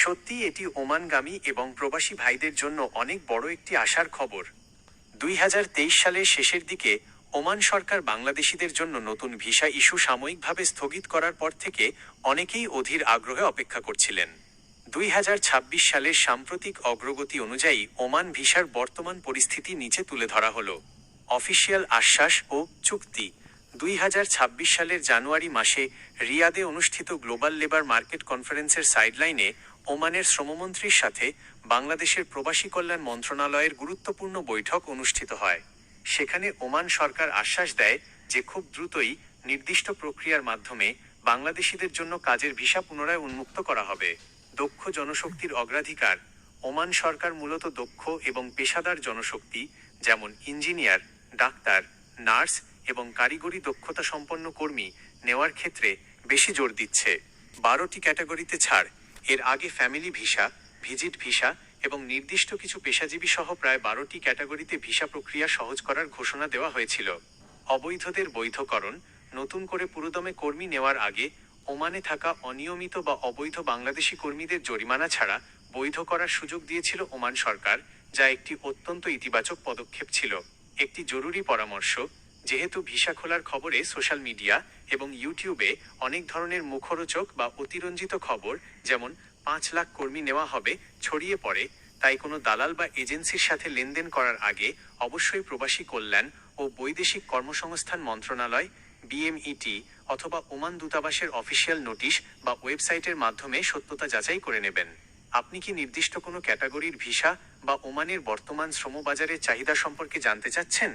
সত্যি এটি ওমানগামী এবং প্রবাসী ভাইদের জন্য অনেক বড় একটি আশার খবর। 2023 সালের শেষের দিকে ওমান সরকার বাংলাদেশিদের জন্য নতুন ভিসা ইস্যু সাময়িকভাবে স্থগিত করার পর থেকে অনেকেই অধীর আগ্রহে অপেক্ষা করছিলেন। 2026 সালের সাম্প্রতিক অগ্রগতি অনুযায়ী ওমান ভিসার বর্তমান পরিস্থিতি নিচে তুলে ধরা হলো। অফিসিয়াল আশ্বাস ও চুক্তি। 2026 সালের জানুয়ারি মাসে রিয়াদে অনুষ্ঠিত গ্লোবাল লেবার মার্কেট কনফারেন্সের সাইডলাইনে ওমানের শ্রমমন্ত্রীর সাথে বাংলাদেশের প্রবাসী কল্যাণ মন্ত্রণালয়ের গুরুত্বপূর্ণ বৈঠক অনুষ্ঠিত হয়। সেখানে ওমান সরকার আশ্বাস দেয় যে খুব দ্রুতই নির্দিষ্ট প্রক্রিয়ার মাধ্যমে বাংলাদেশিদের জন্য কাজের ভিসা পুনরায় উন্মুক্ত করা হবে। দক্ষ জনশক্তির অগ্রাধিকার। ওমান সরকার মূলত দক্ষ এবং পেশাদার জনশক্তি, যেমন ইঞ্জিনিয়ার, ডাক্তার, নার্স এবং কারিগরি দক্ষতা সম্পন্ন কর্মী নেওয়ার ক্ষেত্রে বেশি জোর দিচ্ছে। 12টি ক্যাটাগরিতে ছাড়। এর আগে ফ্যামিলি ভিসা, ভিজিট ভিসা এবং নির্দিষ্ট কিছু পেশাজীবী সহ প্রায় 12টি ক্যাটাগরিতে ভিসা প্রক্রিয়া সহজ করার ঘোষণা দেওয়া হয়েছিল। অবৈধদের বৈধকরণ। নতুন করে পুরোদমে কর্মী নেওয়ার আগে ওমানে থাকা অনিয়মিত বা অবৈধ বাংলাদেশি কর্মীদের জরিমানা ছাড়া বৈধ করার সুযোগ দিয়েছিল ওমান সরকার, যা একটি অত্যন্ত ইতিবাচক পদক্ষেপ ছিল। একটি জরুরি পরামর্শ। যেহেতু ভিসা খোলার খবরে সোশ্যাল মিডিয়া এবং ইউটিউবে অনেক ধরনের মুখরোচক বা অতিরঞ্জিত খবর, যেমন 5 লাখ কর্মী নেওয়া হবে, ছড়িয়ে পড়ে, তাই কোনো দালাল বা এজেন্সির সাথে লেনদেন করার আগে অবশ্যই প্রবাসী কল্যাণ ও বৈদেশিক কর্মসংস্থান মন্ত্রণালয় বিএমইটি অথবা ওমান দূতাবাসের অফিসিয়াল নোটিশ বা ওয়েবসাইটের মাধ্যমে সত্যতা যাচাই করে নেবেন। আপনি কি নির্দিষ্ট কোনো ক্যাটাগরির ভিসা বা ওমানের বর্তমান শ্রমবাজারের চাহিদা সম্পর্কে জানতে চাচ্ছেন?